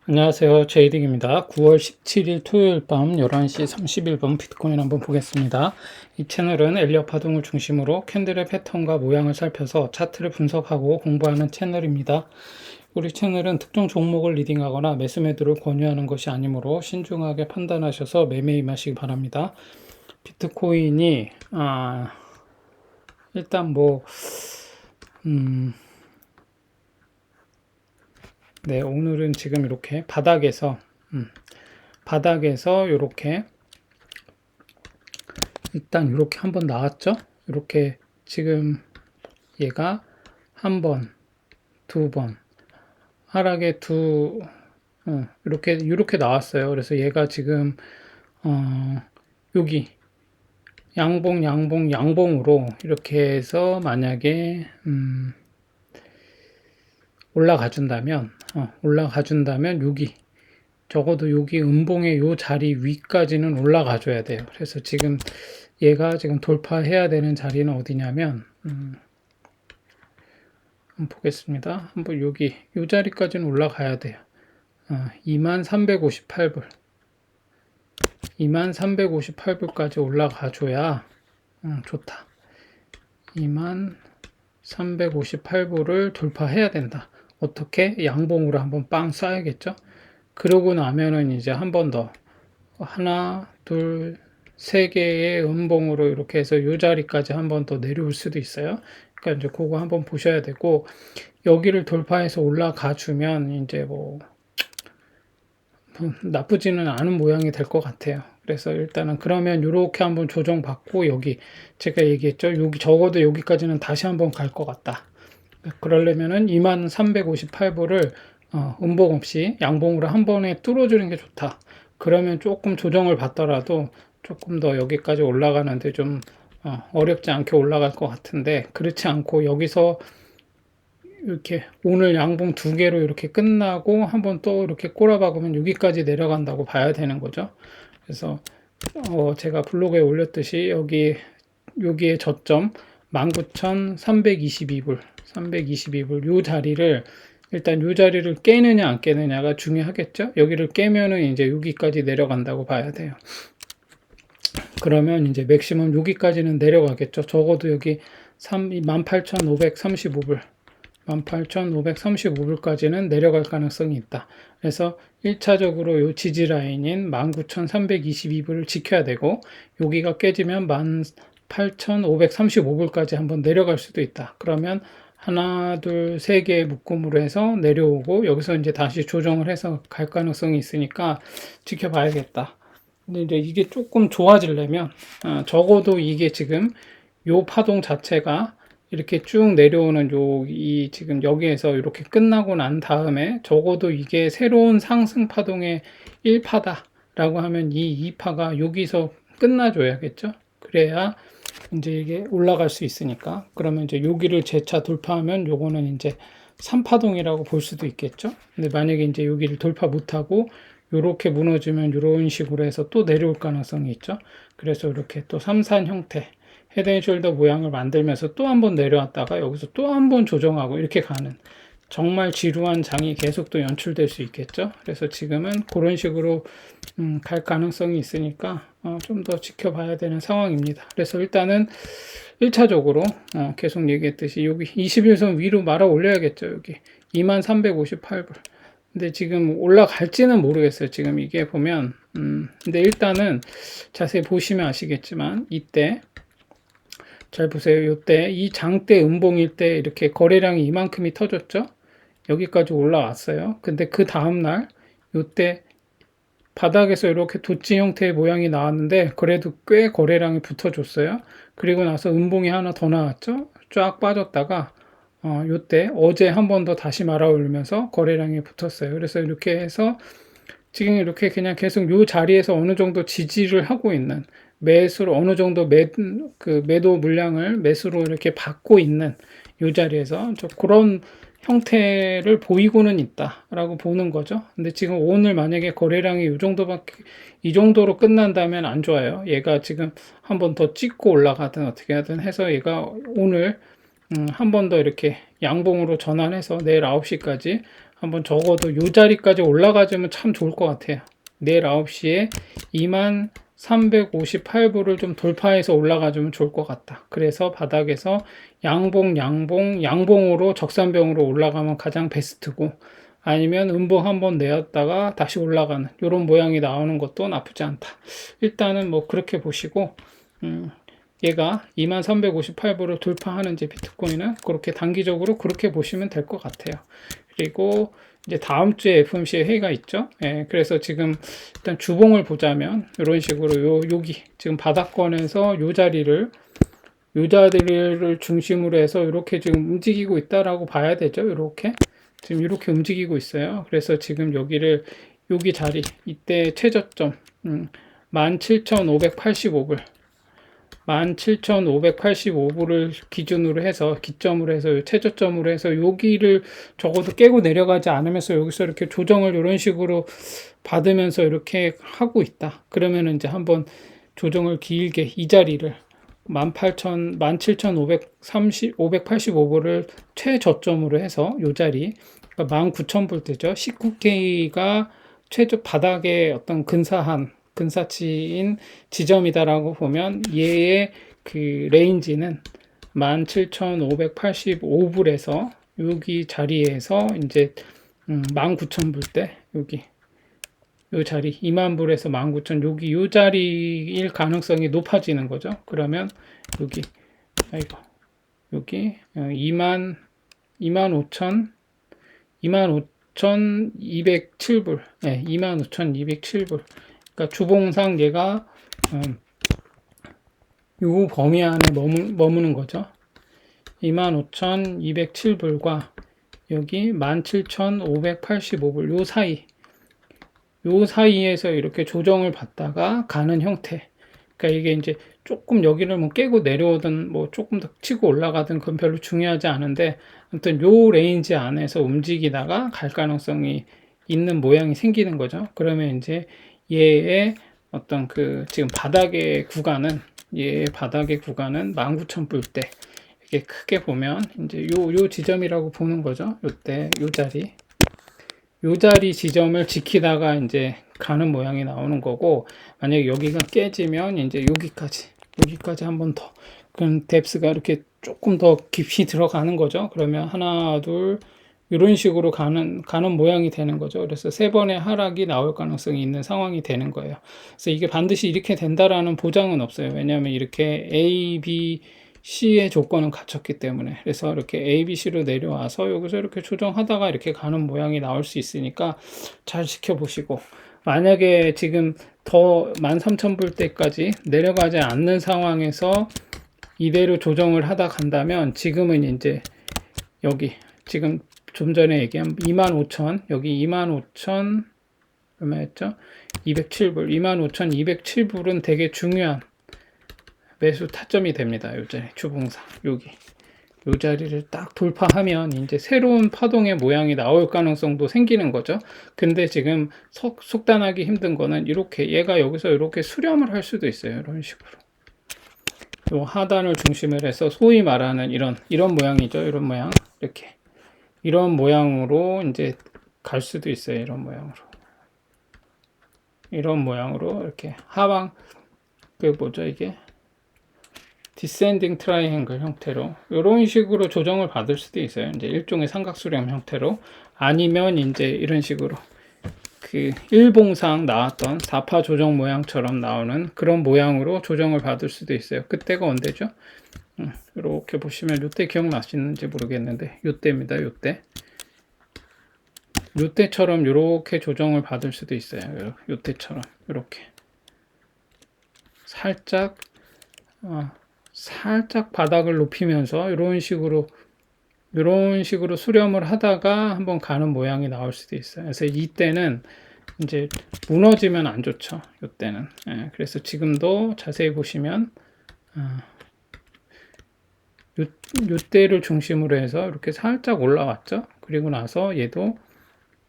안녕하세요. 제이딩입니다. 9월 17일 토요일 밤 11시 31분 비트코인 한번 보겠습니다. 이 채널은 엘리엇 파동을 중심으로 캔들의 패턴과 모양을 살펴서 차트를 분석하고 공부하는 채널입니다. 우리 채널은 특정 종목을 리딩하거나 매수 매도를 권유하는 것이 아니므로 신중하게 판단하셔서 매매 임하시기 바랍니다. 비트코인이 일단 네, 오늘은 지금 이렇게 바닥에서 이렇게 일단 이렇게 한번 나왔죠. 이렇게 지금 얘가 한 번, 두 번 하락에 이렇게 나왔어요. 그래서 얘가 지금 여기 양봉으로 이렇게 해서 만약에 올라가준다면 여기 적어도 여기 음봉의 요 자리 위까지는 올라가 줘야 돼요. 그래서 지금 얘가 지금 돌파해야 되는 자리는 어디냐면 한번 보겠습니다. 한번 여기 요 자리까지는 올라가야 돼요. 2358불 2358불까지 올라가 줘야 좋다. 2358불을 돌파해야 된다. 어떻게? 양봉으로 한번 빵 쏴야겠죠? 그러고 나면은 이제 한 번 더 하나, 둘, 세 개의 음봉으로 이렇게 해서 이 자리까지 한 번 더 내려올 수도 있어요. 그러니까 이제 그거 한번 보셔야 되고, 여기를 돌파해서 올라가 주면 이제 나쁘지는 않은 모양이 될 것 같아요. 그래서 일단은 그러면 이렇게 한번 조정받고, 여기 제가 얘기했죠. 여기 적어도 여기까지는 다시 한번 갈 것 같다. 그러려면은 2358불을 음봉 없이 양봉으로 한 번에 뚫어주는 게 좋다. 그러면 조금 조정을 받더라도 조금 더 여기까지 올라가는데 좀 어렵지 않게 올라갈 것 같은데, 그렇지 않고 여기서 이렇게 오늘 양봉 두 개로 이렇게 끝나고 한번 또 이렇게 꼬라박으면 여기까지 내려간다고 봐야 되는 거죠. 그래서 제가 블로그에 올렸듯이 여기에 저점 19,322불 요 자리를 일단 요 자리를 깨느냐 안 깨느냐가 중요하겠죠. 여기를 깨면은 이제 여기까지 내려간다고 봐야 돼요. 그러면 이제 맥시멈 여기까지는 내려가겠죠. 적어도 여기 18,535불 18,535불까지는 내려갈 가능성이 있다. 그래서 1차적으로 요 지지 라인인 19,322불을 지켜야 되고, 여기가 깨지면 18,535불까지 한번 내려갈 수도 있다. 그러면 하나, 둘, 세 개의 묶음으로 해서 내려오고, 여기서 이제 다시 조정을 해서 갈 가능성이 있으니까 지켜봐야겠다. 근데 이제 이게 조금 좋아지려면, 적어도 이게 지금 요 파동 자체가 이렇게 쭉 내려오는 이 지금 여기에서 이렇게 끝나고 난 다음에 적어도 이게 새로운 상승 파동의 1파다라고 하면 이 2파가 여기서 끝나줘야겠죠. 그래야 이제 이게 올라갈 수 있으니까. 그러면 이제 여기를 재차 돌파하면 요거는 이제 3파동이라고 볼 수도 있겠죠. 근데 만약에 이제 여기를 돌파 못하고 요렇게 무너지면 이런 식으로 해서 또 내려올 가능성이 있죠. 그래서 이렇게 또 3산 형태 헤드앤숄더 모양을 만들면서 또 한번 내려왔다가 여기서 또 한번 조정하고 이렇게 가는 정말 지루한 장이 계속 또 연출될 수 있겠죠. 그래서 지금은 그런 식으로 갈 가능성이 있으니까 좀 더 지켜봐야 되는 상황입니다. 그래서 일단은 1차적으로 계속 얘기했듯이 여기 21선 위로 말아 올려야겠죠. 여기 2358불. 근데 지금 올라갈지는 모르겠어요. 지금 이게 보면 근데 일단은 자세히 보시면 아시겠지만 이때 잘 보세요. 요때 이 장대 음봉일 때 이렇게 거래량이 이만큼이 터졌죠. 여기까지 올라왔어요. 근데 그 다음날 요때 바닥에서 이렇게 도치 형태의 모양이 나왔는데 그래도 꽤 거래량이 붙어줬어요. 그리고 나서 음봉이 하나 더 나왔죠. 쫙 빠졌다가 요때 어제 한 번 더 다시 말아 올리면서 거래량이 붙었어요. 그래서 이렇게 해서 지금 이렇게 그냥 계속 요 자리에서 어느 정도 지지를 하고 있는 매수를 어느 정도 매도 물량을 매수로 이렇게 받고 있는 요 자리에서 그런 형태를 보이고는 있다라고 보는 거죠. 근데 지금 오늘 만약에 거래량이 이 정도로 끝난다면 안 좋아요. 얘가 지금 한 번 더 찍고 올라가든 어떻게 하든 해서 얘가 오늘 한 번 더 이렇게 양봉으로 전환해서 내일 9시까지 한번 적어도 요 자리까지 올라가주면 참 좋을 것 같아요. 내일 9시에 2358불을 좀 돌파해서 올라가주면 좋을 것 같다. 그래서 바닥에서 양봉으로 적산병으로 올라가면 가장 베스트고, 아니면 음봉 한번 내었다가 다시 올라가는 이런 모양이 나오는 것도 나쁘지 않다. 일단은 뭐 그렇게 보시고, 얘가 2358불을 돌파하는지 비트코인은 그렇게 단기적으로 그렇게 보시면 될 것 같아요. 그리고 이제 다음 주에 FOMC 회의가 있죠. 예, 그래서 지금 일단 주봉을 보자면 이런 식으로 여기 지금 바닥권에서 요 자리를 중심으로 해서 이렇게 지금 움직이고 있다라고 봐야 되죠. 이렇게 지금 이렇게 움직이고 있어요. 그래서 지금 여기 자리 이때 최저점 17,585불 17,585불을 기준으로 해서 기점으로 해서 최저점으로 해서 여기를 적어도 깨고 내려가지 않으면서 여기서 이렇게 조정을 이런 식으로 받으면서 이렇게 하고 있다. 그러면 이제 한번 조정을 길게 이 자리를 17,585불을 최저점으로 해서 이 자리 그러니까 19,000불 때죠. 19K가 최저 바닥의 어떤 근사치인 지점이다라고 보면 얘의 그 레인지는 17,585불에서 여기 자리에서 이제 19,000불 때 여기 요 자리 20,000불에서 19,000 요 자리일 가능성이 높아지는 거죠. 그러면 여기 25,207불 네, 25,207불 그러니까 주봉상 얘가 요 범위 안에 머무는 거죠. 25,207불과 여기 17,585불 요 사이에서 이렇게 조정을 받다가 가는 형태. 그러니까 이게 이제 조금 여기를 뭐 깨고 내려오든 뭐 조금 더 치고 올라가든 그건 별로 중요하지 않은데 아무튼 요 레인지 안에서 움직이다가 갈 가능성이 있는 모양이 생기는 거죠. 그러면 이제 얘의 어떤 그 지금 바닥의 구간은 19,000불 때 이렇게 크게 보면 이제 요 지점이라고 보는 거죠. 요때 요 자리 지점을 지키다가 이제 가는 모양이 나오는 거고, 만약에 여기가 깨지면 이제 여기까지 한 번 더, 그럼 뎁스가 이렇게 조금 더 깊이 들어가는 거죠. 그러면 하나, 둘, 이런 식으로 가는 모양이 되는 거죠. 그래서 세 번의 하락이 나올 가능성이 있는 상황이 되는 거예요. 그래서 이게 반드시 이렇게 된다라는 보장은 없어요. 왜냐하면 이렇게 A, B, C의 조건은 갖췄기 때문에. 그래서 이렇게 A, B, C로 내려와서 여기서 이렇게 조정하다가 이렇게 가는 모양이 나올 수 있으니까 잘 지켜보시고, 만약에 지금 더 13,000불 때까지 내려가지 않는 상황에서 이대로 조정을 하다 간다면 지금은 이제 여기 지금 좀 전에 얘기한 25,000 여기 25,000 얼마였죠? 207불 25,207불은 되게 중요한 매수 타점이 됩니다. 요 자리 주봉상 여기 요 자리를 딱 돌파하면 이제 새로운 파동의 모양이 나올 가능성도 생기는 거죠. 근데 지금 속단하기 힘든 거는 이렇게 얘가 여기서 이렇게 수렴을 할 수도 있어요. 이런 식으로 요 하단을 중심으로 해서 소위 말하는 이런 모양이죠. 이런 모양 이런 모양으로 이제 갈 수도 있어요. 이런 모양으로 이렇게 하방 그 뭐죠 이게 디센딩 트라이앵글 형태로 이런 식으로 조정을 받을 수도 있어요. 이제 일종의 삼각수렴 형태로 아니면 이제 이런 식으로 그 일봉상 나왔던 4파 조정 모양처럼 나오는 그런 모양으로 조정을 받을 수도 있어요. 그때가 언제죠? 이렇게 보시면 요때 기억나시는지 모르겠는데 요때입니다. 요때처럼 이렇게 조정을 받을 수도 있어요. 요때처럼 이렇게 살짝 바닥을 높이면서 이런 식으로 수렴을 하다가 한번 가는 모양이 나올 수도 있어요. 그래서 이때는 이제 무너지면 안 좋죠. 이때는. 그래서 지금도 자세히 보시면 요때를 중심으로 해서 이렇게 살짝 올라왔죠. 그리고 나서 얘도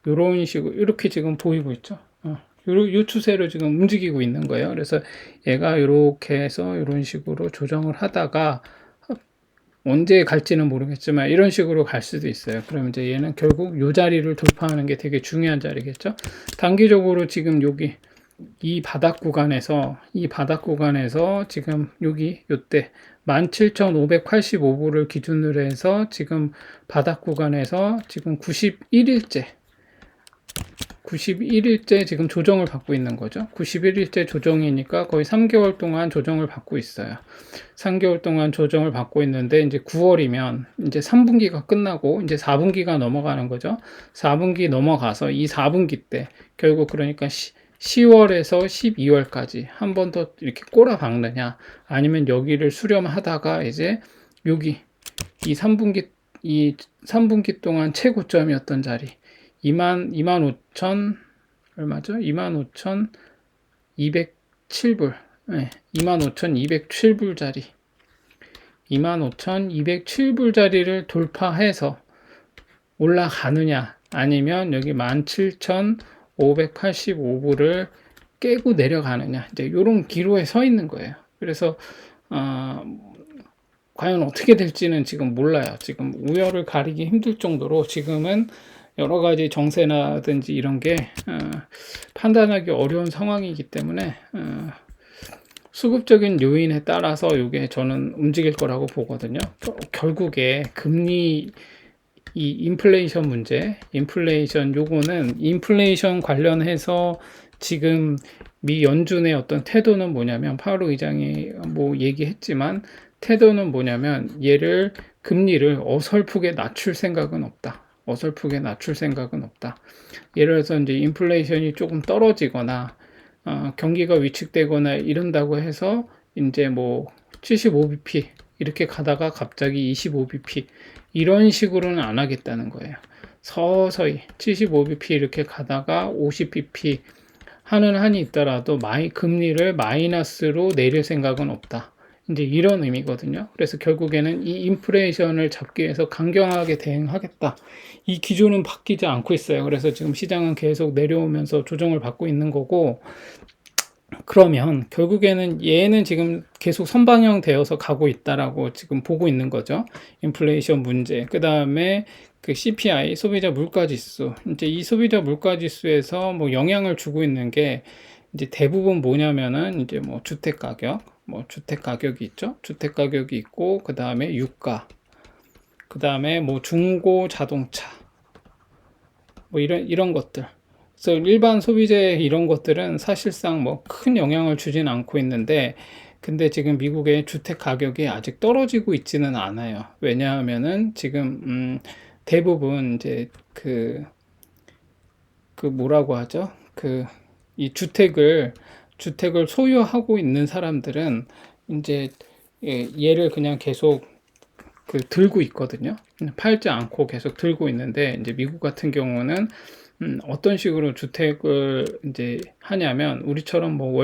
이런 식으로 이렇게 지금 보이고 있죠. 요 추세로 지금 움직이고 있는 거예요. 그래서 얘가 이렇게 해서 이런 식으로 조정을 하다가 언제 갈지는 모르겠지만 이런 식으로 갈 수도 있어요. 그럼 이제 얘는 결국 요 자리를 돌파하는 게 되게 중요한 자리겠죠. 단기적으로 지금 여기 이 바닥 구간에서 지금 여기 요때 17,585불을 기준으로 해서 지금 바닥 구간에서 지금 91일째 지금 조정을 받고 있는 거죠. 91일째 조정이니까 거의 3개월 동안 조정을 받고 있어요. 3개월 동안 조정을 받고 있는데 이제 9월이면 이제 3분기가 끝나고 이제 4분기가 넘어가는 거죠. 4분기 넘어가서 이 4분기 때 결국 그러니까 10월에서 12월까지 한 번 더 이렇게 꼬라 박느냐 아니면 여기를 수렴하다가 이제 여기 이 3분기 동안 최고점이었던 자리 25,000 얼마죠? 25,207불. 네, 25,207불 자리. 25,207불 자리를 돌파해서 올라가느냐 아니면 여기 17,585불을 깨고 내려가느냐 이제 이런 기로에 서 있는 거예요. 그래서 과연 어떻게 될지는 지금 몰라요. 지금 우열을 가리기 힘들 정도로 지금은 여러 가지 정세라든지 이런 게 판단하기 어려운 상황이기 때문에 수급적인 요인에 따라서 이게 저는 움직일 거라고 보거든요. 결국에 금리 이 인플레이션 문제, 요거는 인플레이션 관련해서 지금 미 연준의 어떤 태도는 뭐냐면 파월 의장이 뭐 얘기했지만 태도는 뭐냐면 얘를 금리를 어설프게 낮출 생각은 없다. 예를 들어서 이제 인플레이션이 조금 떨어지거나 경기가 위축되거나 이런다고 해서 이제 뭐 75bp 이렇게 가다가 갑자기 25bp 이런 식으로는 안 하겠다는 거예요. 서서히 75bp 이렇게 가다가 50bp 하는 한이 있더라도 금리를 마이너스로 내릴 생각은 없다. 이제 이런 의미거든요. 그래서 결국에는 이 인플레이션을 잡기 위해서 강경하게 대응하겠다. 이 기조는 바뀌지 않고 있어요. 그래서 지금 시장은 계속 내려오면서 조정을 받고 있는 거고, 그러면 결국에는 얘는 지금 계속 선방형 되어서 가고 있다라고 지금 보고 있는 거죠. 인플레이션 문제. 그 다음에 그 CPI, 소비자 물가지수. 이제 이 소비자 물가지수에서 뭐 영향을 주고 있는 게 이제 대부분 뭐냐면은 이제 뭐 주택 가격이 있죠. 주택 가격이 있고, 그 다음에 유가, 그 다음에 뭐 중고 자동차, 뭐 이런 것들. 그래서 일반 소비재 이런 것들은 사실상 뭐 큰 영향을 주진 않고 있는데, 근데 지금 미국의 주택 가격이 아직 떨어지고 있지는 않아요. 왜냐하면은 지금 대부분 이제 그 뭐라고 하죠? 이 주택을 소유하고 있는 사람들은 이제 얘를 그냥 계속 들고 있거든요. 팔지 않고 계속 들고 있는데, 이제 미국 같은 경우는 어떤 식으로 주택을 이제 하냐면 우리처럼 뭐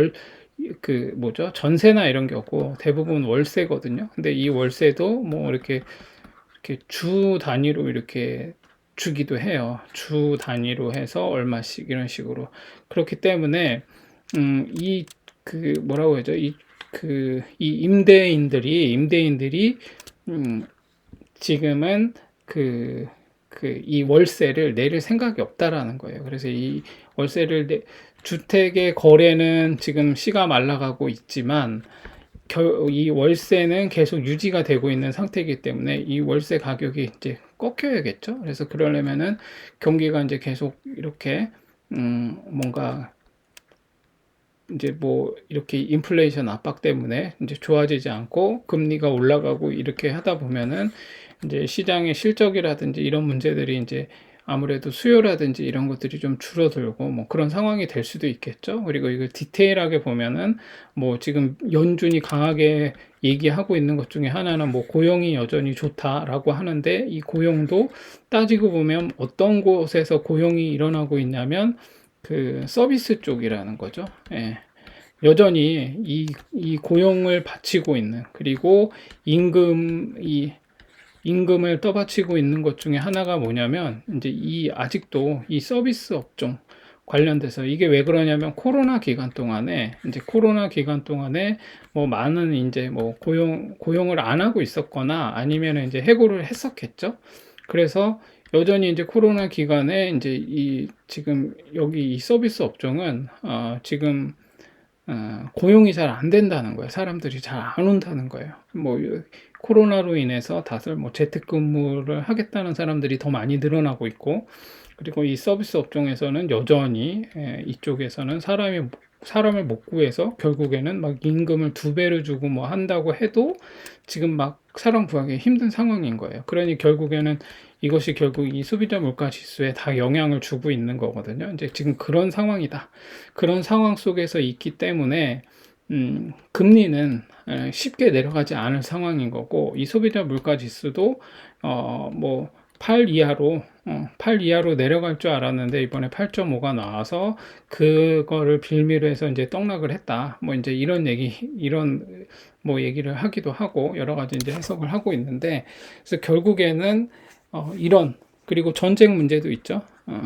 전세나 이런 게 없고 대부분 월세거든요. 근데 이 월세도 뭐 이렇게 주 단위로 이렇게 주기도 해요. 주 단위로 해서 얼마씩 이런 식으로. 그렇기 때문에 뭐라고 하죠? 이 임대인들이 지금은 이 월세를 내릴 생각이 없다라는 거예요. 그래서 이 월세를 주택의 거래는 지금 씨가 말라가고 있지만 이 월세는 계속 유지가 되고 있는 상태이기 때문에 이 월세 가격이 이제 꺾여야겠죠. 그래서 그러려면은 경기가 이제 계속 이렇게 뭔가 이제 뭐 이렇게 인플레이션 압박 때문에 이제 좋아지지 않고 금리가 올라가고 이렇게 하다 보면은 이제 시장의 실적이라든지 이런 문제들이 이제 아무래도 수요라든지 이런 것들이 좀 줄어들고 뭐 그런 상황이 될 수도 있겠죠. 그리고 이걸 디테일하게 보면은 뭐 지금 연준이 강하게 얘기하고 있는 것 중에 하나는 뭐 고용이 여전히 좋다라고 하는데, 이 고용도 따지고 보면 어떤 곳에서 고용이 일어나고 있냐면 서비스 쪽이라는 거죠. 예. 여전히 이 고용을 바치고 있는, 그리고 임금을 떠받치고 있는 것 중에 하나가 뭐냐면 이제 아직도 이 서비스 업종, 관련돼서 이게 왜 그러냐면 코로나 기간 동안에 뭐 많은 이제 뭐 고용을 안 하고 있었거나 아니면 이제 해고를 했었겠죠. 그래서 여전히 이제 코로나 기간에 이제 지금 여기 이 서비스 업종은 지금 고용이 잘 안 된다는 거예요. 사람들이 잘 안 온다는 거예요. 뭐 코로나로 인해서 다들 뭐 재택근무를 하겠다는 사람들이 더 많이 늘어나고 있고, 그리고 이 서비스 업종에서는 여전히 이쪽에서는 사람을 못 구해서 결국에는 막 임금을 2배를 주고 뭐 한다고 해도 지금 막 사람 구하기 힘든 상황인 거예요. 그러니 결국에는 이것이 결국 이 소비자 물가 지수에 다 영향을 주고 있는 거거든요. 이제 지금 그런 상황이다. 그런 상황 속에서 있기 때문에 금리는 쉽게 내려가지 않을 상황인 거고, 이 소비자 물가 지수도 뭐 8 이하로 내려갈 줄 알았는데 이번에 8.5가 나와서 그거를 빌미로 해서 이제 떡락을 했다. 뭐 이제 이런 뭐 얘기를 하기도 하고 여러 가지 이제 해석을 하고 있는데, 그래서 결국에는 그리고 전쟁 문제도 있죠.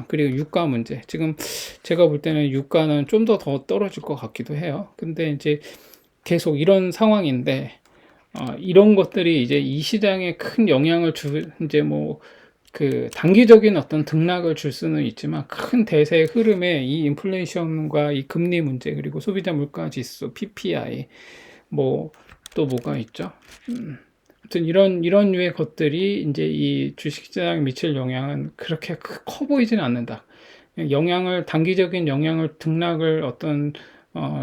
그리고 유가 문제. 지금 제가 볼 때는 유가는 좀 더 떨어질 것 같기도 해요. 근데 이제 계속 이런 상황인데, 이런 것들이 이제 이 시장에 큰 영향을 이제 뭐, 단기적인 어떤 등락을 줄 수는 있지만 큰 대세 흐름에 이 인플레이션과 이 금리 문제, 그리고 소비자 물가 지수, PPI, 뭐, 또 뭐가 있죠? 아무튼 이런 류의 것들이 이제 이 주식시장에 미칠 영향은 그렇게 커 보이지는 않는다. 단기적인 등락을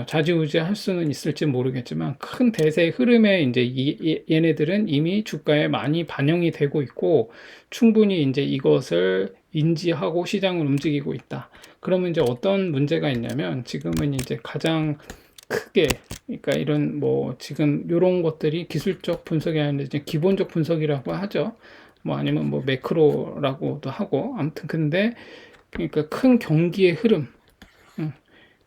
좌지우지 할 수는 있을지 모르겠지만, 큰 대세 흐름에 이제 얘네들은 이미 주가에 많이 반영이 되고 있고, 충분히 이제 이것을 인지하고 시장을 움직이고 있다. 그러면 이제 어떤 문제가 있냐면, 지금은 이제 가장 크게, 그러니까 이런 뭐 지금 이런 것들이 기술적 분석이 아니라 이제 기본적 분석이라고 하죠. 뭐 아니면 뭐 매크로라고도 하고, 아무튼 근데 그러니까 큰 경기의 흐름.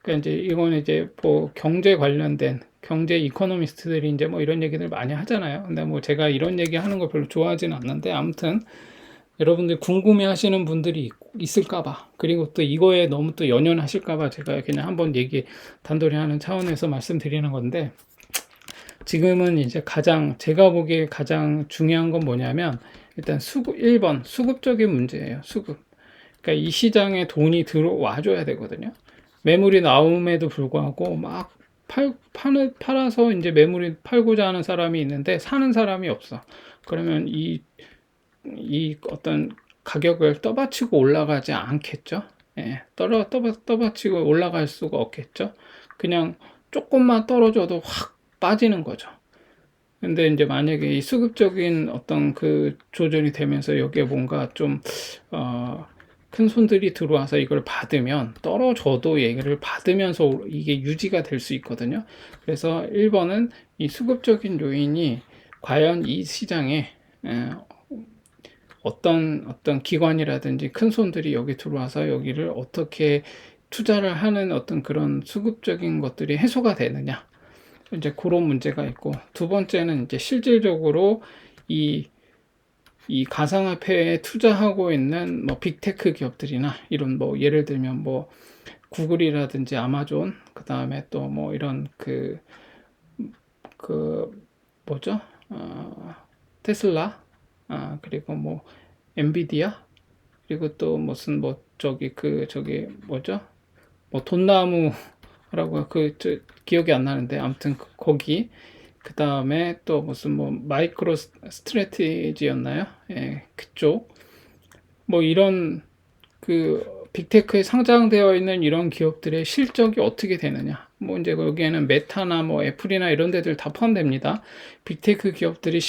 그러니까 이제 이거는 이제 뭐 경제 관련된 경제 이코노미스트들이 이제 뭐 이런 얘기들 많이 하잖아요. 근데 뭐 제가 이런 얘기 하는 걸 별로 좋아하지는 않는데, 아무튼 여러분들 궁금해 하시는 분들이 있을까봐, 그리고 또 이거에 너무 또 연연하실까봐 제가 그냥 한번 단돌이 하는 차원에서 말씀드리는 건데, 지금은 이제 제가 보기에 가장 중요한 건 뭐냐면, 일단 1번 수급적인 문제예요. 수급. 그러니까 이 시장에 돈이 들어와줘야 되거든요. 매물이 나옴에도 불구하고 막 팔아서 이제 매물이 팔고자 하는 사람이 있는데 사는 사람이 없어. 그러면 이 어떤 가격을 떠받치고 올라가지 않겠죠. 예, 떠받치고 올라갈 수가 없겠죠. 그냥 조금만 떨어져도 확 빠지는 거죠. 근데 이제 만약에 이 수급적인 어떤 조절이 되면서 여기에 뭔가 좀, 큰 손들이 들어와서 이걸 받으면 떨어져도 얘기를 받으면서 이게 유지가 될 수 있거든요. 그래서 1번은 이 수급적인 요인이 과연 이 시장에 어떤 기관이라든지 큰 손들이 여기 들어와서 여기를 어떻게 투자를 하는 어떤 그런 수급적인 것들이 해소가 되느냐. 이제 그런 문제가 있고, 두 번째는 이제 실질적으로 이 가상화폐에 투자하고 있는 뭐 빅테크 기업들이나 이런 뭐 예를 들면 뭐 구글이라든지 아마존, 그 다음에 또 뭐 이런 뭐죠? 테슬라, 그리고 뭐 엔비디아, 그리고 또 무슨 뭐 저기 뭐죠? 뭐 돈나무라고 기억이 안 나는데, 아무튼 거기, 그 다음에 또 무슨 뭐 마이크로 스트래티지였나요? 예, 그쪽 뭐 이런 빅테크에 상장되어 있는 이런 기업들의 실적이 어떻게 되느냐. 뭐 이제 여기에는 메타나 뭐 애플이나 이런 데들 다 포함됩니다. 빅테크 기업들이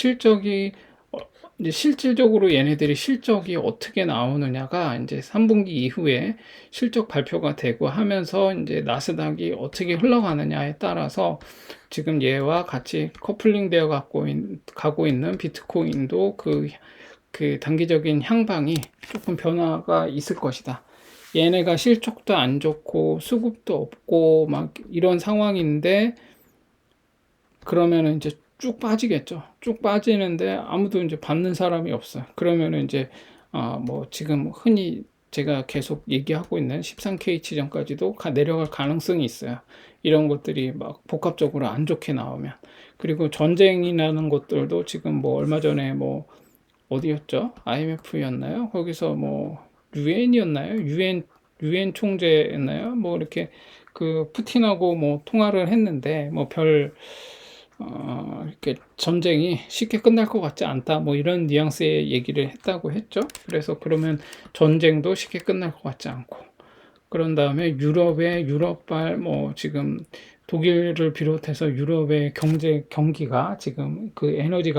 이제 실질적으로 얘네들이 실적이 어떻게 나오느냐가 이제 3분기 이후에 실적 발표가 되고 하면서 이제 나스닥이 어떻게 흘러가느냐에 따라서 지금 얘와 같이 커플링 되어 가고 있는 비트코인도 단기적인 향방이 조금 변화가 있을 것이다. 얘네가 실적도 안 좋고 수급도 없고 막 이런 상황인데, 그러면은 이제 쭉 빠지겠죠. 쭉 빠지는데 아무도 이제 받는 사람이 없어요. 그러면은 이제 뭐 지금 흔히 제가 계속 얘기하고 있는 13K 지점까지도 내려갈 가능성이 있어요. 이런 것들이 막 복합적으로 안 좋게 나오면. 그리고 전쟁이라는 것들도 지금 뭐 얼마 전에 뭐 어디였죠? IMF였나요? 거기서 뭐 유엔이었나요? 유엔 총재였나요? 뭐 이렇게 그 푸틴하고 뭐 통화를 했는데 뭐 이렇게 전쟁이 쉽게 끝날 것 같지 않다. 뭐 이런 뉘앙스의 얘기를 했다고 했죠. 그래서 그러면 전쟁도 쉽게 끝날 것 같지 않고. 그런 다음에 유럽발 뭐 지금 독일을 비롯해서 유럽의 경기가 지금 그 에너지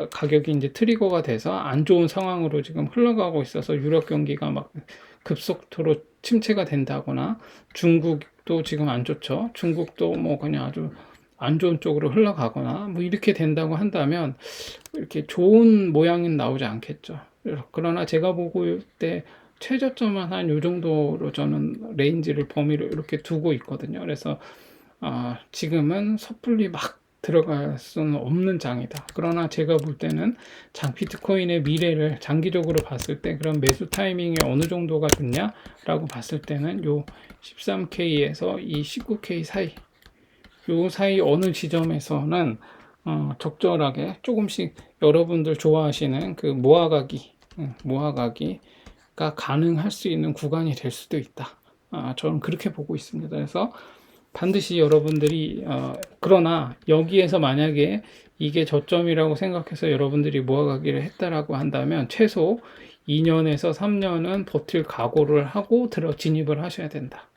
가격이 이제 트리거가 돼서 안 좋은 상황으로 지금 흘러가고 있어서 유럽 경기가 막 급속도로 침체가 된다거나 중국도 지금 안 좋죠. 중국도 뭐 그냥 아주 안 좋은 쪽으로 흘러가거나 뭐 이렇게 된다고 한다면 이렇게 좋은 모양은 나오지 않겠죠. 그러나 제가 보고 때 최저점은 한 요 정도로 저는 레인지를 범위를 이렇게 두고 있거든요. 그래서 지금은 섣불리 막 들어갈 수는 없는 장이다. 그러나 제가 볼 때는 비트코인의 미래를 장기적으로 봤을 때 그런 매수 타이밍이 어느 정도가 좋냐라고 봤을 때는 요 13K에서 이 19K 사이, 요 사이 어느 지점에서는 적절하게 조금씩 여러분들 좋아하시는 그 모아가기가 가능할 수 있는 구간이 될 수도 있다. 저는 그렇게 보고 있습니다. 그래서 반드시 여러분들이 그러나 여기에서 만약에 이게 저점이라고 생각해서 여러분들이 모아가기를 했다라고 한다면 최소 2년에서 3년은 버틸 각오를 하고 진입을 하셔야 된다.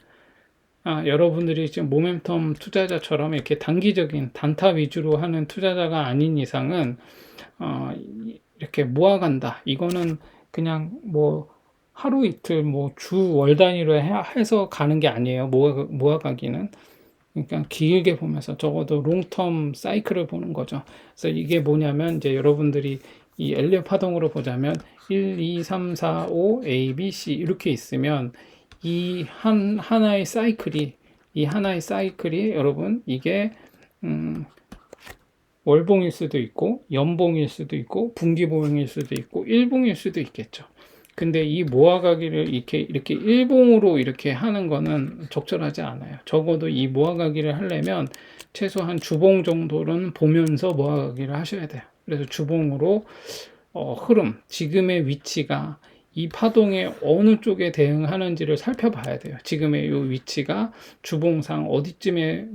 여러분들이 지금 모멘텀 투자자처럼 이렇게 단기적인 단타 위주로 하는 투자자가 아닌 이상은 이렇게 모아간다. 이거는 그냥 뭐 하루 이틀 뭐 주 월 단위로 해서 가는 게 아니에요. 모아가기는. 그러니까 길게 보면서 적어도 롱텀 사이클을 보는 거죠. 그래서 이게 뭐냐면 이제 여러분들이 이 엘리엇 파동으로 보자면 1, 2, 3, 4, 5, A, B, C 이렇게 있으면 이 하나의 사이클이 여러분 이게 월봉일 수도 있고 연봉일 수도 있고 분기봉일 수도 있고 일봉일 수도 있겠죠. 근데 이 모아가기를 이렇게 일봉으로 이렇게 하는 거는 적절하지 않아요. 적어도 이 모아가기를 하려면 최소한 주봉 정도는 보면서 모아가기를 하셔야 돼요. 그래서 주봉으로 흐름, 지금의 위치가 이 파동에 어느 쪽에 대응하는지를 살펴봐야 돼요. 지금의 이 위치가 주봉상 어디쯤에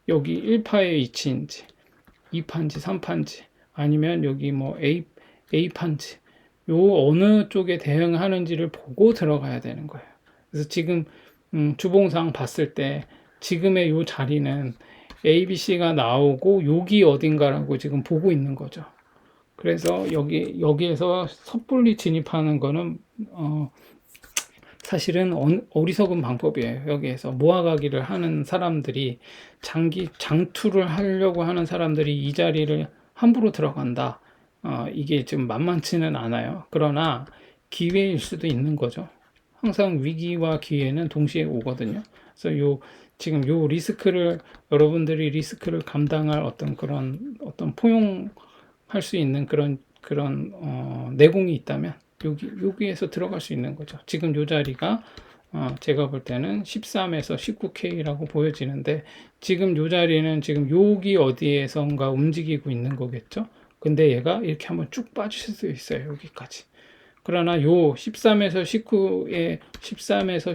여기 1파의 위치인지 2판지 3판지 아니면 여기 뭐 A판지 요 어느 쪽에 대응하는지를 보고 들어가야 되는 거예요. 그래서 지금 주봉상 봤을 때 지금의 요 자리는 ABC가 나오고 여기 어딘가라고 지금 보고 있는 거죠. 그래서 여기에서 섣불리 진입하는 거는 사실은 어리석은 방법이에요. 여기에서 모아가기를 하는 사람들이 장투를 하려고 하는 사람들이 이 자리를 함부로 들어간다. 이게 지금 만만치는 않아요. 그러나 기회일 수도 있는 거죠. 항상 위기와 기회는 동시에 오거든요. 그래서 지금 여러분들이 리스크를 감당할 어떤 포용할 수 있는 그런 내공이 있다면 여기에서 들어갈 수 있는 거죠. 지금 요 자리가 제가 볼 때는 13에서 19K라고 보여지는데 지금 요 자리는 지금 여기 어디에선가 움직이고 있는 거겠죠. 근데 얘가 이렇게 한번 쭉 빠질 수도 있어요. 여기까지. 그러나 요 13에서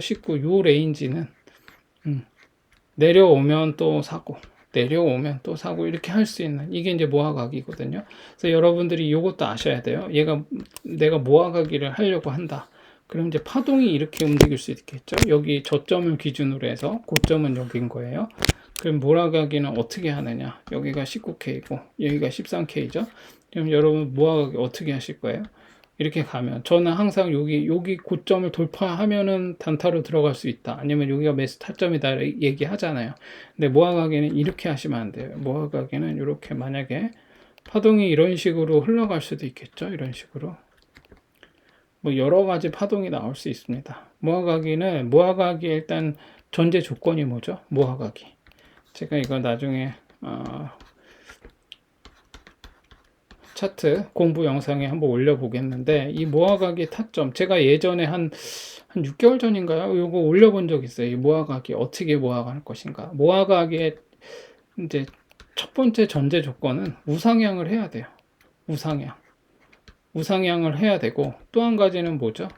19 요 레인지는 내려오면 또 사고 이렇게 할 수 있는 이게 이제 모아가기거든요. 그래서 여러분들이 이것도 아셔야 돼요. 내가 모아가기를 하려고 한다. 그럼 이제 파동이 이렇게 움직일 수 있겠죠. 여기 저점을 기준으로 해서 고점은 여기인 거예요. 그럼 모아가기는 어떻게 하느냐? 여기가 19K고 여기가 13K죠. 그럼 여러분 모아가기 어떻게 하실 거예요? 이렇게 가면 저는 항상 여기 고점을 돌파하면은 단타로 들어갈 수 있다. 아니면 여기가 매수 타점이다 얘기하잖아요. 근데 모아가기는 이렇게 하시면 안 돼요. 모아가기는 이렇게 만약에 파동이 이런 식으로 흘러갈 수도 있겠죠. 이런 식으로 뭐 여러 가지 파동이 나올 수 있습니다. 모아가기 일단 전제 조건이 뭐죠? 모아가기. 제가 이거 나중에 차트 공부 영상에 한번 올려보겠는데, 이 모아가기 타점, 제가 예전에 한 6개월 전인가요? 요거 올려본 적 있어요. 이 모아가기 어떻게 모아갈 것인가. 모아가기의 이제 첫 번째 전제 조건은 우상향을 해야 돼요. 우상향을 해야 되고, 또 한 가지는 뭐죠?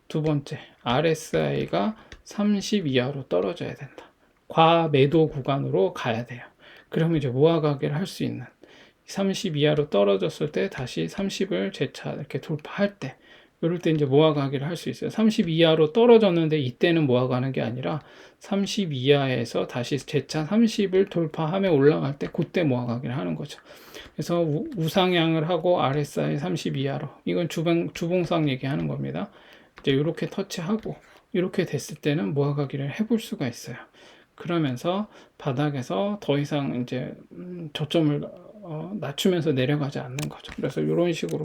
두 번째, RSI가 30 이하로 떨어져야 된다. 과매도 구간으로 가야 돼요. 그러면 이제 모아가기를 할 수 있는, 30 이하로 떨어졌을 때 다시 30을 재차 이렇게 돌파할 때, 이럴 때 이제 모아가기를 할 수 있어요. 30 이하로 떨어졌는데 이때는 모아가는 게 아니라 30 이하에서 다시 재차 30을 돌파하며 올라갈 때 그때 모아가기를 하는 거죠. 그래서 우상향을 하고 RSI 30 이하로, 이건 주봉상 얘기하는 겁니다. 이제 이렇게 터치하고 이렇게 됐을 때는 모아가기를 해볼 수가 있어요. 그러면서 바닥에서 더 이상 이제 저점을 낮추면서 내려가지 않는 거죠. 그래서 이런 식으로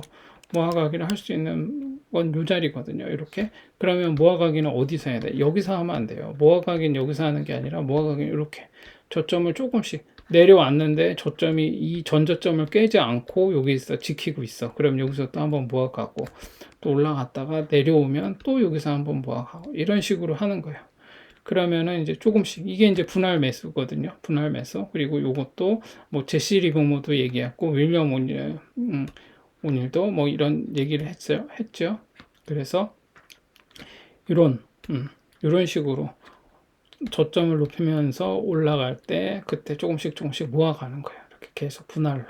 모아가기를 할 수 있는 건 이 자리거든요. 이렇게. 그러면 모아가기는 어디서 해야 돼? 여기서 하면 안 돼요. 모아가기는 여기서 하는 게 아니라 모아가기는 이렇게 저점을 조금씩 내려왔는데 저점이 이 전저점을 깨지 않고 여기서 지키고 있어. 그럼 여기서 또 한번 모아가고, 또 올라갔다가 내려오면 또 여기서 한번 모아가고, 이런 식으로 하는 거예요. 그러면은 이제 조금씩, 이게 이제 분할 매수거든요. 분할 매수. 그리고 요것도 뭐 제시 리버모도 얘기했고, 윌리엄 오닐도 뭐 이런 얘기를 했죠. 그래서 이런 식으로 저점을 높이면서 올라갈 때 그때 조금씩 모아가는 거예요. 이렇게 계속 분할로.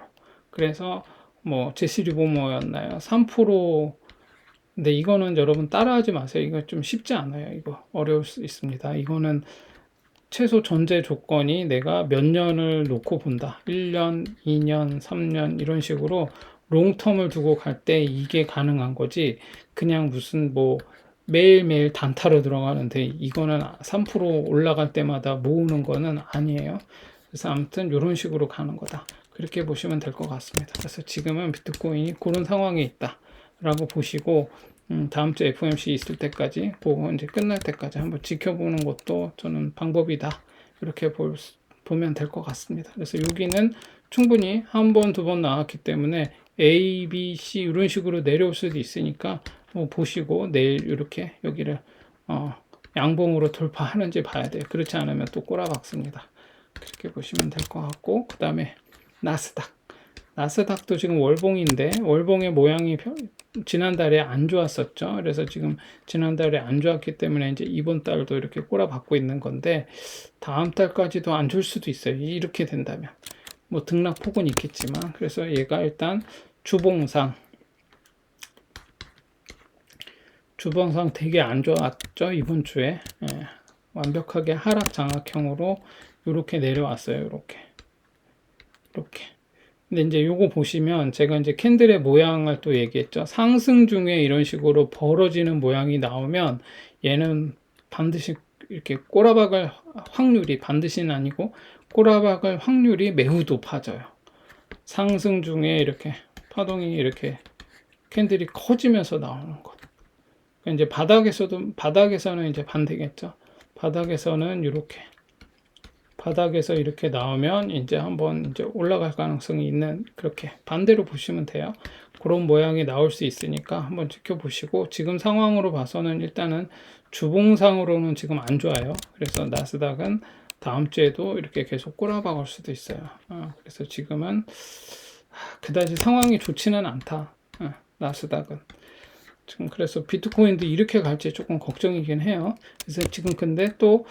그래서 뭐 제시 리버모였나요? 3%. 근데 이거는 여러분 따라하지 마세요. 이거 좀 쉽지 않아요. 이거 어려울 수 있습니다. 이거는 최소 전제 조건이 내가 몇 년을 놓고 본다. 1년, 2년, 3년 이런 식으로 롱텀을 두고 갈 때 이게 가능한 거지. 그냥 무슨 뭐 매일매일 단타로 들어가는데 이거는 3% 올라갈 때마다 모으는 거는 아니에요. 그래서 아무튼 이런 식으로 가는 거다. 그렇게 보시면 될 것 같습니다. 그래서 지금은 비트코인이 그런 상황에 있다 라고 보시고, 다음 주 FOMC 있을 때까지 보고 이제 끝날 때까지 한번 지켜보는 것도 저는 방법이다, 이렇게 보면 될 것 같습니다. 그래서 여기는 충분히 한 번, 두 번 나왔기 때문에 A, B, C 이런 식으로 내려올 수도 있으니까 보시고 내일 이렇게 여기를 양봉으로 돌파하는지 봐야 돼요. 그렇지 않으면 또 꼬라박습니다. 그렇게 보시면 될 것 같고, 그 다음에 나스닥도 지금 월봉인데 월봉의 모양이 지난달에 안 좋았었죠. 그래서 지금 지난달에 안 좋았기 때문에 이제 이번 달도 이렇게 꼬라박고 있는 건데, 다음 달까지도 안 좋을 수도 있어요. 이렇게 된다면 뭐 등락폭은 있겠지만. 그래서 얘가 일단 주봉상 되게 안 좋았죠. 이번 주에 완벽하게 하락 장악형으로 이렇게 내려왔어요. 이렇게. 근데 이제 요거 보시면 제가 이제 캔들의 모양을 또 얘기했죠. 상승 중에 이런 식으로 벌어지는 모양이 나오면 얘는 반드시 이렇게 꼬라박을 확률이, 반드시는 아니고 꼬라박을 확률이 매우 높아져요. 상승 중에 이렇게 파동이 이렇게 캔들이 커지면서 나오는 것. 이제 바닥에서는 이제 반대겠죠. 바닥에서 이렇게 나오면 이제 한번 이제 올라갈 가능성이 있는, 그렇게 반대로 보시면 돼요. 그런 모양이 나올 수 있으니까 한번 지켜보시고, 지금 상황으로 봐서는 일단은 주봉상으로는 지금 안 좋아요. 그래서 나스닥은 다음 주에도 이렇게 계속 꼬라박을 수도 있어요. 그래서 지금은 그다지 상황이 좋지는 않다. 나스닥은. 지금 그래서 비트코인도 이렇게 갈지 조금 걱정이긴 해요. 그래서 지금 근데 또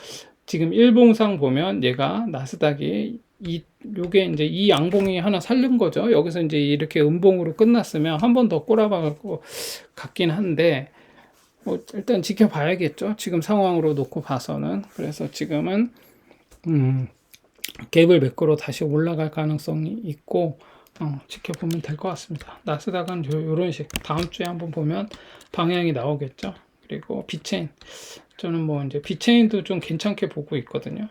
지금 일봉상 보면 얘가 나스닥이 요게 이제 이 양봉이 하나 살른 거죠. 여기서 이제 이렇게 음봉으로 끝났으면 한 번 더 꼬라박을 것 같긴 한데, 뭐 일단 지켜봐야겠죠. 지금 상황으로 놓고 봐서는. 그래서 지금은 갭을 메꾸러 다시 올라갈 가능성이 있고, 지켜보면 될 것 같습니다. 나스닥은 요런 식, 다음 주에 한번 보면 방향이 나오겠죠. 그리고 비체인, 저는 뭐 이제 비체인도 좀 괜찮게 보고 있거든요.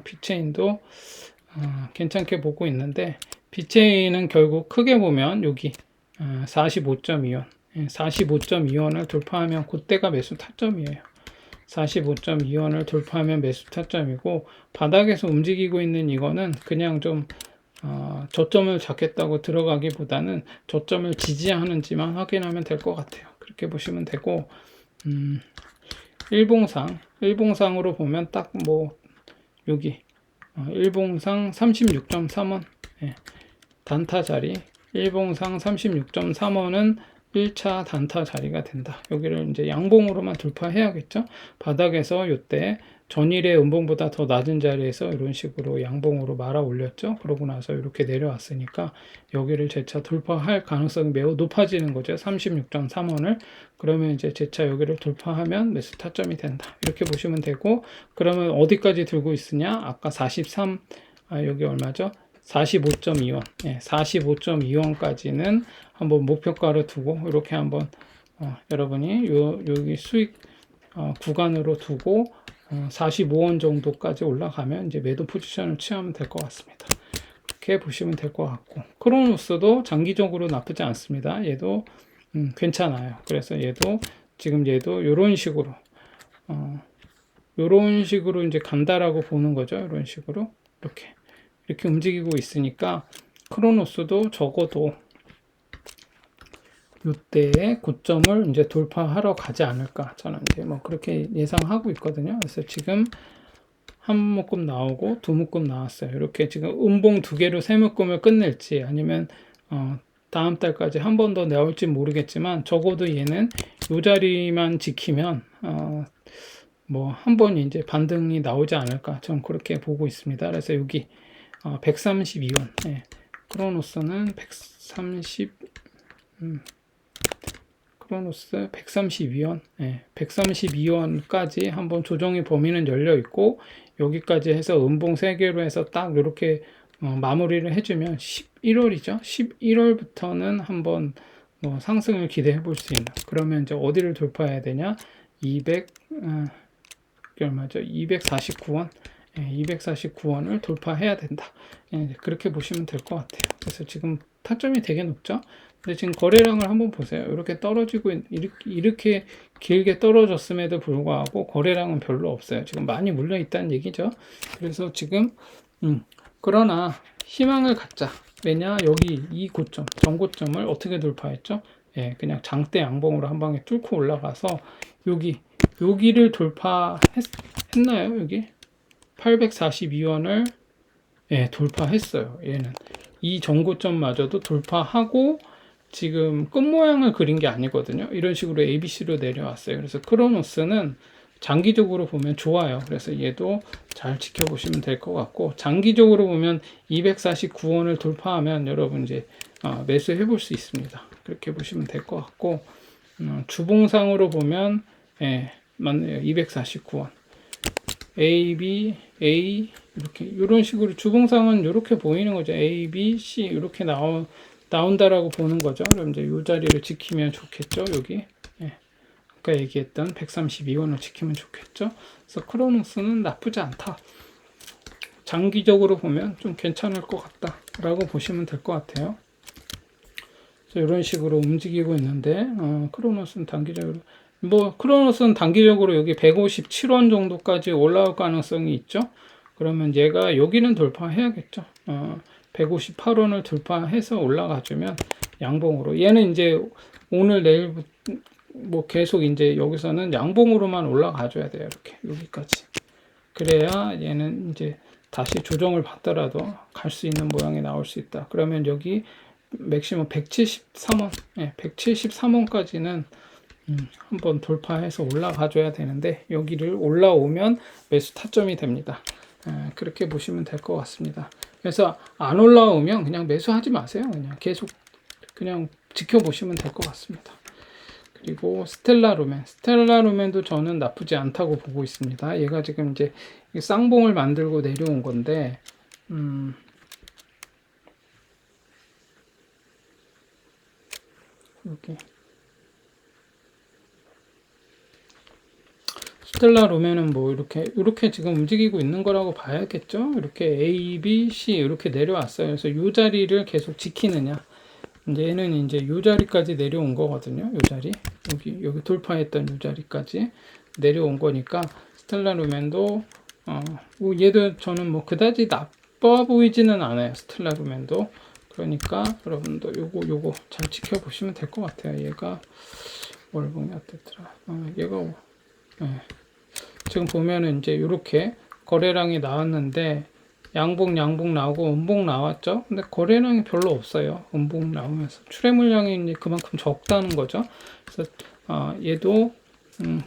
비체인도 괜찮게 보고 있는데, 비체인은 결국 크게 보면 여기 45.2원, 45.2원을 돌파하면 그때가 매수 타점이에요. 45.2원을 돌파하면 매수 타점이고, 바닥에서 움직이고 있는 이거는 그냥 좀 저점을 잡겠다고 들어가기보다는 저점을 지지하는지만 확인하면 될 것 같아요. 그렇게 보시면 되고, 일봉상으로 보면 딱 뭐 여기 일봉상 36.3원 단타 자리, 일봉상 36.3원은 1차 단타 자리가 된다. 여기를 이제 양봉으로만 돌파해야겠죠. 바닥에서 이때 전일의 음봉보다 더 낮은 자리에서 이런 식으로 양봉으로 말아 올렸죠. 그러고 나서 이렇게 내려왔으니까 여기를 재차 돌파할 가능성이 매우 높아지는 거죠. 36.3원을. 그러면 이제 재차 여기를 돌파하면 매수 타점이 된다. 이렇게 보시면 되고, 그러면 어디까지 들고 있으냐? 아까 43, 여기 얼마죠? 45.2원. 45.2원까지는 한번 목표가로 두고, 이렇게 한번, 여러분이 여기 수익, 구간으로 두고, 45원 정도까지 올라가면 이제 매도 포지션을 취하면 될 것 같습니다. 그렇게 보시면 될 것 같고, 크로노스도 장기적으로 나쁘지 않습니다. 얘도 괜찮아요. 그래서 지금 얘도 이런 식으로 이제 간다라고 보는 거죠. 이런 식으로 이렇게 움직이고 있으니까 크로노스도 적어도 이때의 고점을 이제 돌파하러 가지 않을까, 저는 이제 뭐 그렇게 예상하고 있거든요. 그래서 지금 한 묶음 나오고 두 묶음 나왔어요. 이렇게 지금 음봉 두 개로 세 묶음을 끝낼지, 아니면 다음 달까지 한 번 더 나올지 모르겠지만, 적어도 얘는 이 자리만 지키면 뭐 한 번 이제 반등이 나오지 않을까, 저는 그렇게 보고 있습니다. 그래서 여기 132원, 크로노스는 132원, 132원까지 한번 조정의 범위는 열려 있고, 여기까지 해서 음봉 3개로 해서 딱 이렇게 마무리를 해주면 11월이죠. 11월부터는 한번 상승을 기대해 볼 수 있는, 그러면 이제 어디를 돌파해야 되냐? 249원, 249원을 돌파해야 된다. 그렇게 보시면 될 것 같아요. 그래서 지금 타점이 되게 높죠. 근데 지금 거래량을 한번 보세요. 이렇게 떨어지고, 이렇게 길게 떨어졌음에도 불구하고 거래량은 별로 없어요. 지금 많이 물려 있다는 얘기죠. 그래서 지금 그러나 희망을 갖자. 왜냐, 여기 이 고점, 전고점을 어떻게 돌파했죠? 그냥 장대 양봉으로 한 방에 뚫고 올라가서 여기를 돌파했나요? 여기 842원을 돌파했어요. 얘는 이 전고점마저도 돌파하고 지금 끝 모양을 그린 게 아니거든요. 이런 식으로 ABC로 내려왔어요. 그래서 크로노스는 장기적으로 보면 좋아요. 그래서 얘도 잘 지켜보시면 될 것 같고, 장기적으로 보면 249원을 돌파하면 여러분 이제 매수해 볼 수 있습니다. 그렇게 보시면 될 것 같고, 주봉상으로 보면 맞네요. 249원. A, B, A 이렇게 이런 식으로 주봉상은 이렇게 보이는 거죠. A, B, C 이렇게 나온다라고 보는 거죠. 그럼 이제 이 자리를 지키면 좋겠죠. 여기 아까 얘기했던 132원을 지키면 좋겠죠. 그래서 크로노스는 나쁘지 않다. 장기적으로 보면 좀 괜찮을 것 같다라고 보시면 될 것 같아요. 그래서 이런 식으로 움직이고 있는데, 크로노스는 단기적으로, 크로노스는 단기적으로 여기 157원 정도까지 올라올 가능성이 있죠. 그러면 얘가 여기는 돌파해야겠죠. 158원을 돌파해서 올라가주면 양봉으로, 얘는 이제 오늘 내일 뭐 계속 이제 여기서는 양봉으로만 올라가줘야 돼요. 이렇게 여기까지. 그래야 얘는 이제 다시 조정을 받더라도 갈 수 있는 모양이 나올 수 있다. 그러면 여기 맥시멈 173원, 173원까지는 한번 돌파해서 올라가줘야 되는데, 여기를 올라오면 매수 타점이 됩니다. 그렇게 보시면 될 것 같습니다. 그래서 안 올라오면 그냥 매수하지 마세요. 그냥 계속 그냥 지켜보시면 될 것 같습니다. 그리고 스텔라루멘도 저는 나쁘지 않다고 보고 있습니다. 얘가 지금 이제 쌍봉을 만들고 내려온 건데, 이렇게 스텔라루멘은 뭐 이렇게 지금 움직이고 있는 거라고 봐야겠죠. 이렇게 A, B, C 이렇게 내려왔어요. 그래서 이 자리를 계속 지키느냐. 이제 얘는 이제 이 자리까지 내려온 거거든요. 이 자리, 여기 돌파했던 이 자리까지 내려온 거니까, 스텔라루멘도 얘도 저는 뭐 그다지 나빠 보이지는 않아요. 스텔라 루멘도. 그러니까 여러분도 요거 잘 지켜보시면 될 것 같아요. 얘가 월봉이 어땠더라? 얘가 네. 지금 보면은 이제 이렇게 거래량이 나왔는데 양봉 나오고 음봉 나왔죠. 근데 거래량이 별로 없어요. 음봉 나오면서 출해 물량이 이제 그만큼 적다는 거죠. 그래서 얘도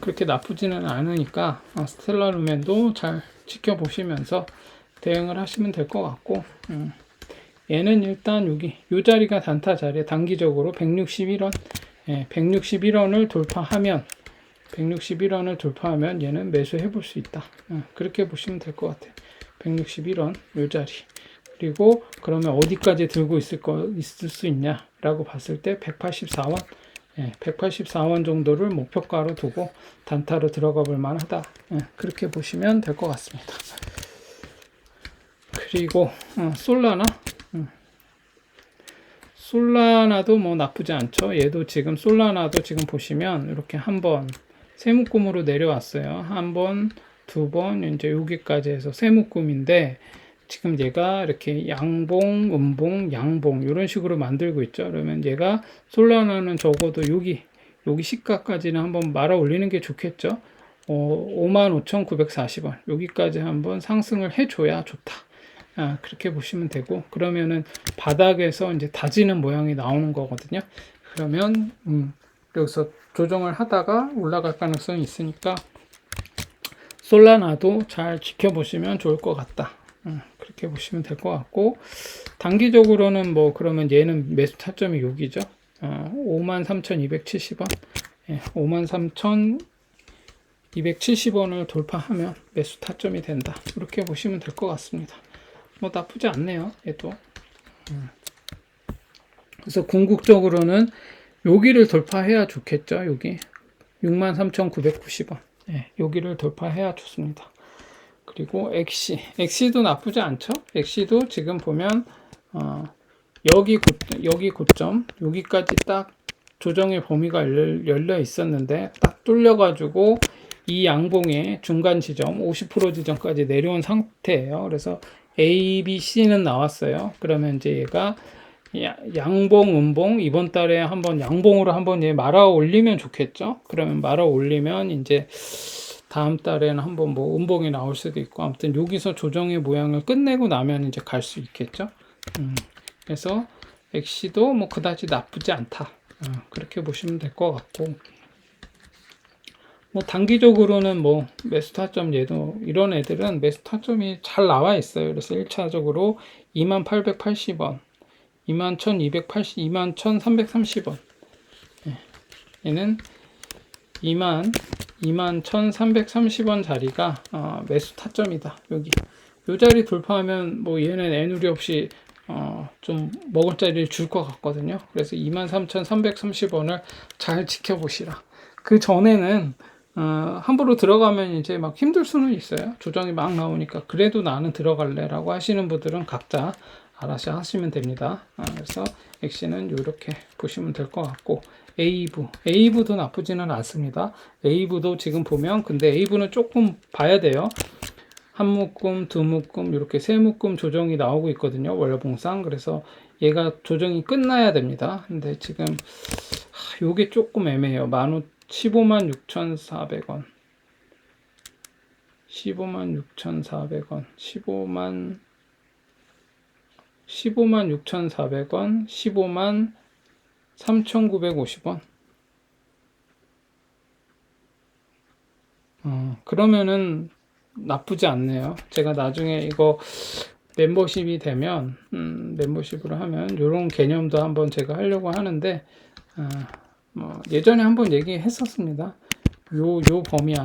그렇게 나쁘지는 않으니까 스텔라 루멘도 잘 지켜보시면서 대응을 하시면 될 것 같고, 얘는 일단 여기 요 자리가 단타 자리에 단기적으로 161원, 161원을 돌파하면 얘는 매수해 볼 수 있다. 그렇게 보시면 될 것 같아요. 161원 요 자리. 그리고 그러면 어디까지 들고 있을 수 있냐라고 봤을 때 184원, 184원 정도를 목표가로 두고 단타로 들어가 볼 만하다. 그렇게 보시면 될 것 같습니다. 그리고 솔라나도 뭐 나쁘지 않죠. 얘도 지금 솔라나도 지금 보시면 이렇게 한번 세묶음으로 내려왔어요. 한 번, 두 번, 이제 여기까지 해서 세묶음인데 지금 얘가 이렇게 양봉, 음봉, 양봉 이런 식으로 만들고 있죠. 그러면 얘가 솔라나는 적어도 여기 시가까지는 한번 말아 올리는 게 좋겠죠. 55,940원 여기까지 한번 상승을 해줘야 좋다. 그렇게 보시면 되고, 그러면은 바닥에서 이제 다지는 모양이 나오는 거거든요. 그러면 여기서 조정을 하다가 올라갈 가능성이 있으니까 솔라나도 잘 지켜보시면 좋을 것 같다. 그렇게 보시면 될 것 같고, 단기적으로는 뭐 그러면 얘는 매수 타점이 여기죠. 53,270원, 53,270원을 돌파하면 매수 타점이 된다. 이렇게 보시면 될 것 같습니다. 뭐 나쁘지 않네요. 얘도. 그래서 궁극적으로는 여기를 돌파해야 좋겠죠. 여기 63,990원. 여기를 돌파해야 좋습니다. 그리고 엑시도 나쁘지 않죠. 엑시도 지금 보면 여기 고점 여기까지 딱 조정의 범위가 열려 있었는데 딱 뚫려가지고 이 양봉의 중간 지점 50% 지점까지 내려온 상태예요. 그래서 A, B, C는 나왔어요. 그러면 이제 얘가 양봉, 음봉 이번 달에 한번 양봉으로 한번 얘 말아 올리면 좋겠죠. 그러면 말아 올리면 이제 다음 달에는 한번 뭐 음봉이 나올 수도 있고, 아무튼 여기서 조정의 모양을 끝내고 나면 이제 갈 수 있겠죠. 그래서 엑시도 뭐 그다지 나쁘지 않다. 그렇게 보시면 될 것 같고, 뭐 단기적으로는 뭐 매수 타점 얘도 이런 애들은 매수 타점이 잘 나와 있어요. 그래서 1차적으로 2880원, 21,280, 21,330원. 얘는 21,330원 자리가 매수 타점이다. 여기 요 자리 돌파하면 뭐 얘는 애누리 없이 좀 먹을 자리를 줄 것 같거든요. 그래서 23,330원을 잘 지켜보시라. 그 전에는 함부로 들어가면 이제 막 힘들 수는 있어요. 조정이 막 나오니까. 그래도 나는 들어갈래 라고 하시는 분들은 각자 알아서 하시면 됩니다. 그래서 엑시는 이렇게 보시면 될 것 같고, 에이브도 나쁘지는 않습니다. 에이브도 지금 보면, 근데 에이브는 조금 봐야 돼요. 한 묶음, 두 묶음, 이렇게 세 묶음 조정이 나오고 있거든요. 월봉상. 그래서 얘가 조정이 끝나야 됩니다. 근데 지금 요게 조금 애매해요. 156,400원, 156,400원, 156,400원, 153,950원. 그러면은 나쁘지 않네요. 제가 나중에 이거 멤버십이 되면 멤버십으로 하면 이런 개념도 한번 제가 하려고 하는데, 뭐 예전에 한번 얘기했었습니다. 요 범위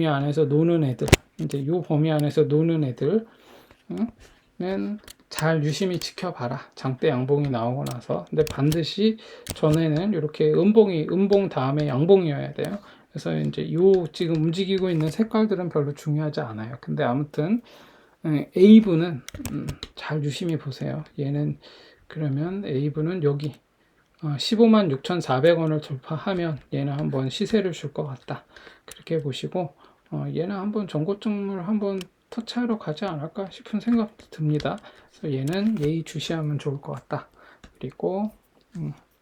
안에서 노는 애들, 이제 요 범위 안에서 노는 애들은 잘 유심히 지켜봐라. 장대 양봉이 나오고 나서. 근데 반드시 전에는 이렇게 음봉 다음에 양봉이어야 돼요. 그래서 이제 지금 움직이고 있는 색깔들은 별로 중요하지 않아요. 근데 아무튼 A부는 잘 유심히 보세요. 얘는 그러면 A부는 여기 156,400원을 돌파하면 얘는 한번 시세를 줄 것 같다. 그렇게 보시고 얘는 한번 전고점을 한번 터치하러 가지 않을까 싶은 생각도 듭니다. 그래서 얘는 예의주시하면 좋을 것 같다. 그리고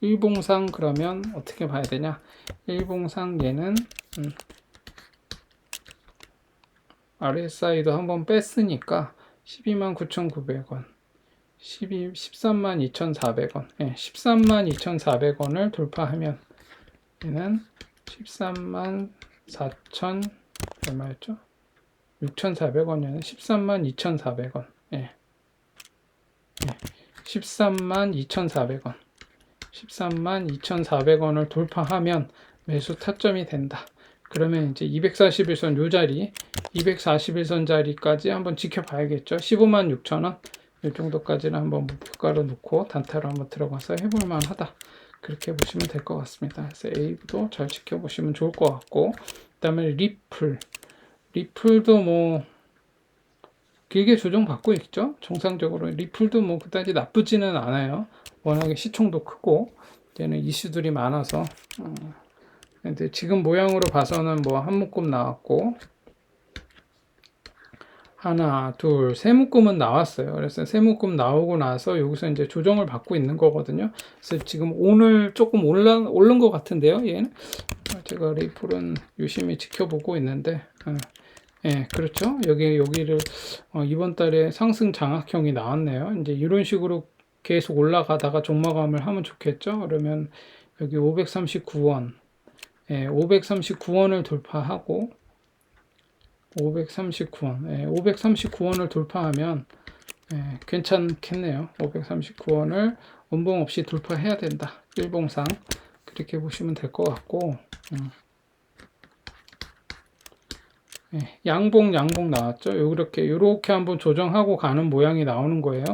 일봉상 그러면 어떻게 봐야 되냐? 일봉상 얘는 RSI도 한번 뺐으니까 129,900원, 132,400원, 132,400원을 돌파하면 얘는 134,000 얼마였죠? 6,400원이면 132,400원. 예. 132,400원. 132,400원을 돌파하면 매수 타점이 된다. 그러면 이제 241선 요 자리, 241선 자리까지 한번 지켜봐야겠죠. 156,000원. 이 정도까지는 한번 목표가로 놓고 단타로 한번 들어가서 해볼 만하다. 그렇게 보시면 될 것 같습니다. 그래서 A도 잘 지켜보시면 좋을 것 같고, 그 다음에 리플도 뭐 길게 조정받고 있죠. 정상적으로 리플도 뭐 그다지 나쁘지는 않아요. 워낙에 시총도 크고 얘는 이슈들이 많아서 근데 지금 모양으로 봐서는 뭐 한 묶음 나왔고 하나, 둘, 세 묶음은 나왔어요. 그래서 세 묶음 나오고 나서 여기서 이제 조정을 받고 있는 거거든요. 그래서 지금 오늘 조금 오른 것 같은데요. 얘는 제가 리플은 유심히 지켜보고 있는데, 예, 그렇죠. 여기를 이번 달에 상승 장악형이 나왔네요. 이제 이런 식으로 계속 올라가다가 종마감을 하면 좋겠죠. 그러면 여기 539원, 예, 539원을 돌파하고 539원, 예, 539원을 돌파하면 예, 괜찮겠네요. 539원을 원봉 없이 돌파해야 된다. 일봉상 그렇게 보시면 될 것 같고 예, 양봉 나왔죠. 요렇게 한번 조정하고 가는 모양이 나오는 거예요.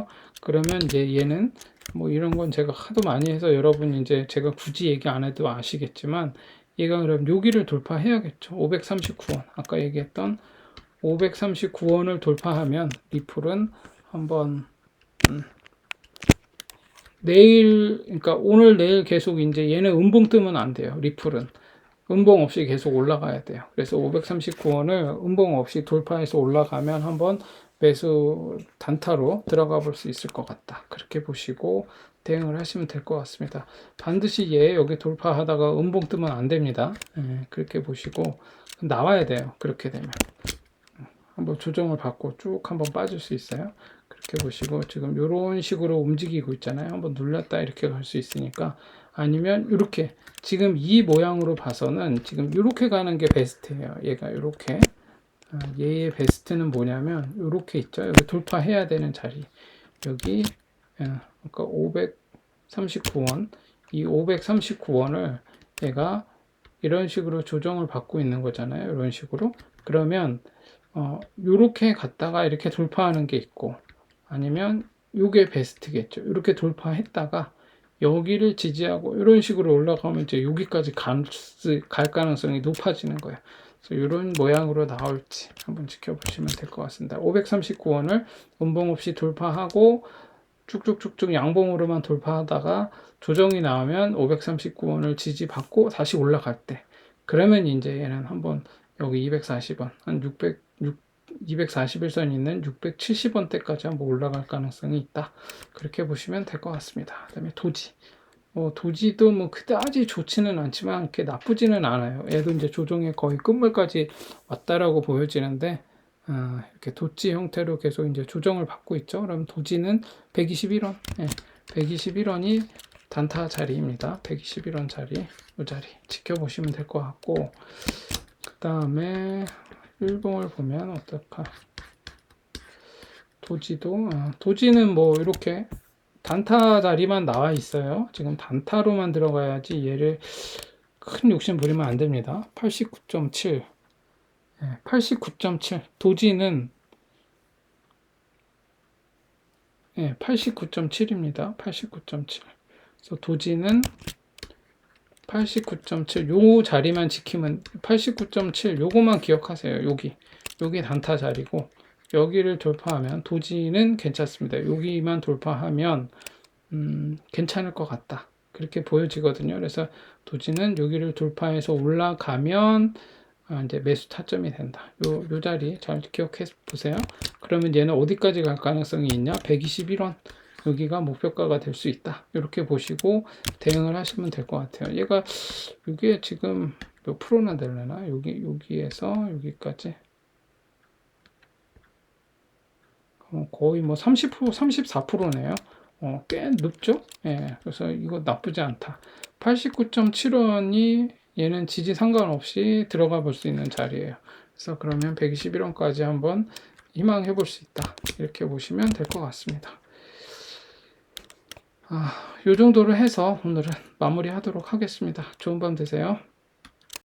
그러면 이제 얘는 뭐 이런 건 제가 하도 많이 해서 여러분 이제 제가 굳이 얘기 안 해도 아시겠지만 얘가 그럼 여기를 돌파해야겠죠. 539원 아까 얘기했던 539원을 돌파하면 리플은 한번 내일 그러니까 오늘 내일 계속 이제 얘는 음봉 뜨면 안 돼요. 리플은 음봉 없이 계속 올라가야 돼요. 그래서 539원을 음봉 없이 돌파해서 올라가면 한번 매수 단타로 들어가 볼 수 있을 것 같다. 그렇게 보시고 대응을 하시면 될 것 같습니다. 반드시 얘 여기 돌파하다가 음봉 뜨면 안 됩니다. 그렇게 보시고 나와야 돼요. 그렇게 되면 한번 조정을 받고 쭉 한번 빠질 수 있어요. 그렇게 보시고 지금 이런 식으로 움직이고 있잖아요. 한번 눌렀다 이렇게 갈 수 있으니까 아니면 이렇게 지금 이 모양으로 봐서는 지금 이렇게 가는 게 베스트예요. 얘가 이렇게 얘의 베스트는 뭐냐면 이렇게 있죠. 여기 돌파해야 되는 자리 여기 그러니까 539원 이 539원을 얘가 이런 식으로 조정을 받고 있는 거잖아요. 이런 식으로 그러면 요렇게 갔다가 이렇게 돌파하는 게 있고 아니면 요게 베스트겠죠. 이렇게 돌파했다가 여기를 지지하고 이런 식으로 올라가면 이제 여기까지 갈 가능성이 높아지는 거예요. 그래서 이런 모양으로 나올지 한번 지켜보시면 될 것 같습니다. 539원을 음봉 없이 돌파하고 쭉쭉쭉쭉 양봉으로만 돌파하다가 조정이 나오면 539원을 지지받고 다시 올라갈 때 그러면 이제 얘는 한번 여기 240원 한 241선 있는 670원대까지 한번 올라갈 가능성이 있다. 그렇게 보시면 될 것 같습니다. 그 다음에 도지도 뭐 그다지 좋지는 않지만 그렇게 나쁘지는 않아요. 얘도 이제 조정의 거의 끝물까지 왔다라고 보여지는데 이렇게 도지 형태로 계속 이제 조정을 받고 있죠. 그럼 도지는 121원, 121원이 단타 자리입니다. 121원 자리, 이 자리 지켜보시면 될 것 같고 그 다음에 일봉을 보면 어떨까? 도지는 뭐 이렇게 단타 자리만 나와 있어요. 지금 단타로만 들어가야지 얘를 큰 욕심 부리면 안 됩니다. 89.7 89.7 도지는 89.7입니다. 89.7 그래서 도지는 89.7 요 자리만 지키면 89.7 요거만 기억하세요. 여기 단타 자리고 여기를 돌파하면 도지는 괜찮습니다. 여기만 돌파하면 괜찮을 것 같다. 그렇게 보여지거든요. 그래서 도지는 여기를 돌파해서 올라가면 이제 매수 타점이 된다. 요 자리 잘 기억해 보세요. 그러면 얘는 어디까지 갈 가능성이 있냐? 121원. 여기가 목표가가 될 수 있다. 이렇게 보시고 대응을 하시면 될 것 같아요. 얘가 이게 지금 몇 프로나 되려나? 여기에서 여기까지 거의 뭐 30%, 34%네요. 꽤 높죠? 예, 그래서 이거 나쁘지 않다. 89.7원이 얘는 지지 상관없이 들어가 볼 수 있는 자리예요. 그래서 그러면 121원까지 한번 희망해 볼 수 있다. 이렇게 보시면 될 것 같습니다. 요 정도로 해서 오늘은 마무리 하도록 하겠습니다. 좋은 밤 되세요.